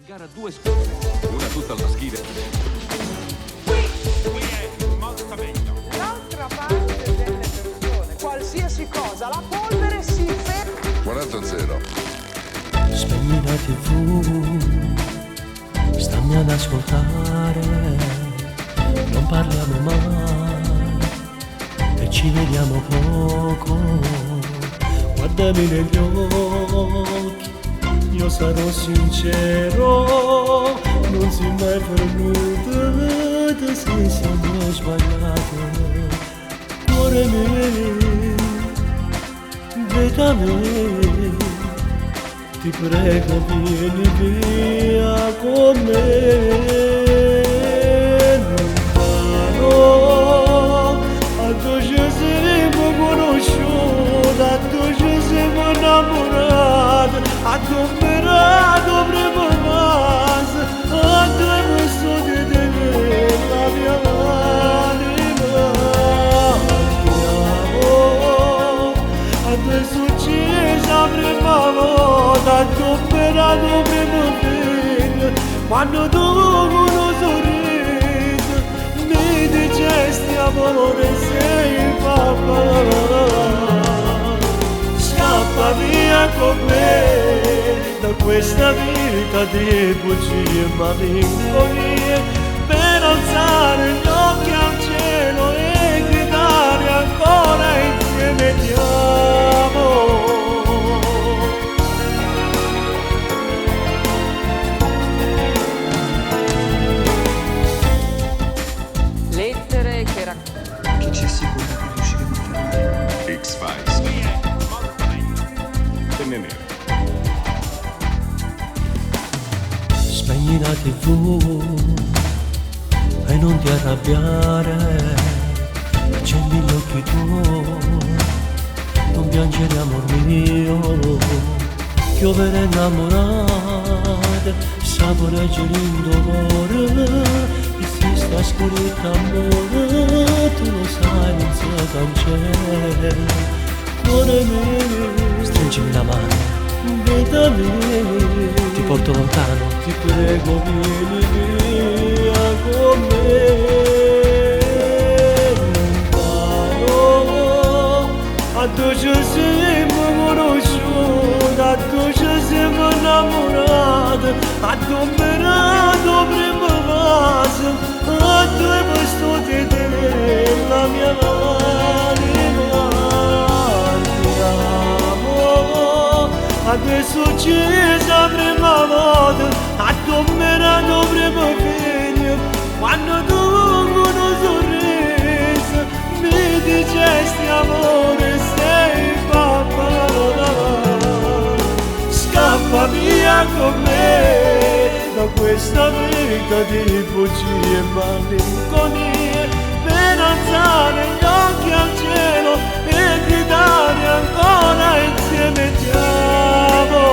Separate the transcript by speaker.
Speaker 1: In gara due squadre, una tutta al maschile.
Speaker 2: Qui è molto meglio.
Speaker 3: L'altra parte delle persone, qualsiasi cosa, la polvere si ferma.
Speaker 4: 40-0.
Speaker 5: Spegni la TV, stammi ad ascoltare, non parliamo mai e ci vediamo poco. Guardami negli occhi, io sarò sincero, non si è mai perduto se siamo sbagliati. Cuore mio, vita mia, ti prego vieni via con me. Lontano, a tu ci saremo conosciuti, a tu ci siamo innamorati, a tu però dovremo casa, a tu posso di te la mia anima. Andiamo, adesso ci sapremo volta, tu però dovremo venire, quando tu uno sorriso mi dicesti amore sei papà. Scappa via con me da questa vita di bugie e malinconie, per alzare gli occhi al cielo e gridare ancora insieme ti amo.
Speaker 3: Lettere che raccontano.
Speaker 6: Chi ci assicura che riusciremo a fermare?
Speaker 1: X-Files.
Speaker 2: Qui è molto meglio.
Speaker 1: Penne nere.
Speaker 5: Spegni la TV e non ti arrabbiare, accendi gli occhi tuoi, non piangere amor mio, piovere innamorate, saporeggiare il dolore, esiste scritto amore, tu lo sai non si cancella. Cuore mio, stringimi la mano, vita mia, ti porto lontano, ti prego vieni via con me. Lontano, a tu ci siamo conosciuti, a tu ci siamo innamorati, a tu però dovremmo casa, a tu posso di te la mia anima. Andiamo, adesso ci sapremo volta, a domera dovremo venire, quando tu uno sorriso mi dicesti amore sei papà. Scappa via con me da questa vita di bugie e malinconie, per alzare gli occhi al cielo e gridare ancora insieme ti amo.